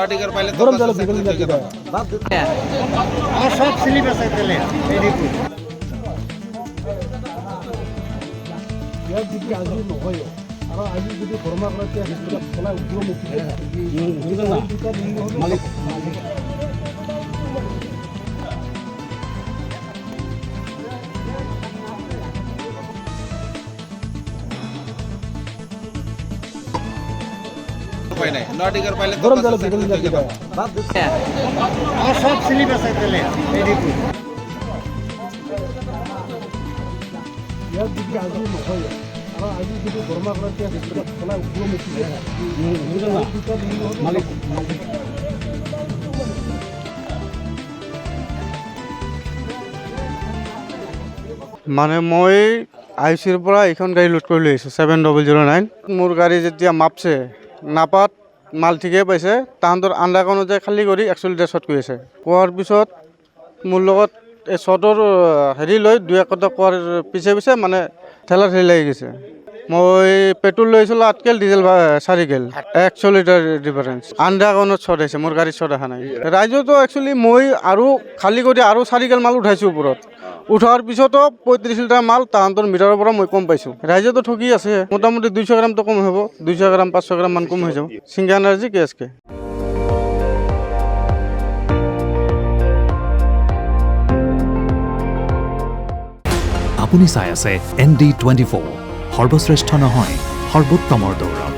টিকাৰ পাইলে গৰম জলে বিকেল দিকে দাও আমাৰ সব স্লিপ আছে তেলে এই দেখুন ইয়াৰ যদি আজি নহয় আৰু আজি যদি গৰমা কৰে তেতিয়া খোলা উগ্ৰমুখী মালিক উপায় নাই টিকার পাইলে গরম জলে বিকেল দিকে দাও আমার সব স্লিপ আছে তেলে এই দেখুন ইয়াৰ যদি আজি নহয় আৰু আজি যদি গৰমা কৰে তেতিয়া খোলা উগ্ৰমুখী মালিক মানে মই আইচিৰ পৰা এইখন গাড়ী লোড কৰি লৈ আহিছোঁ 7009 মোৰ গাড়ী যেতিয়া মাপছে নাপাত মাল ঠিকেই পাইছে তাহাঁতৰ আন্দাক অনুযায়ী খালী কৰি 1 লিটাৰ শ্বট কৰি আছে কোৱাৰ পিছত মোৰ লগত এই শ্বটৰ হেৰি লৈ 2-1 কথা কোৱাৰ পিছে পিছে মানে ঠেলা ঠেলি লাগি গৈছে মই পেট্ৰল লৈ আহিছিলোঁ 8 কেল ডিজেল 4 কেল 100 লিটাৰ ডিফাৰেঞ্চ আন্দাকনত শ্বট আহিছে মোৰ গাড়ীত শ্বট অহা নাই ৰাইজতো একচুৱেলি মই আৰু খালী কৰি আৰু 4 কেল মাল উঠাইছোঁ ওপৰত উঠাৰ পিছতো 35 লিটাৰ মাল তাহাঁতৰ মিটাৰৰ পৰা মই কম পাইছোঁ ৰাইজেতো ঠকি আছে মোটামুটি 200 গ্ৰামটো কম হ'ব 200 গ্ৰাম 500 গ্ৰাম মান কম হৈ যাব সিংহা এনাৰ্জি কেএছকে আপুনি চাই আছে ND24 সৰ্বশ্ৰেষ্ঠ নহয় সৰ্বোত্তমৰ দৌৰত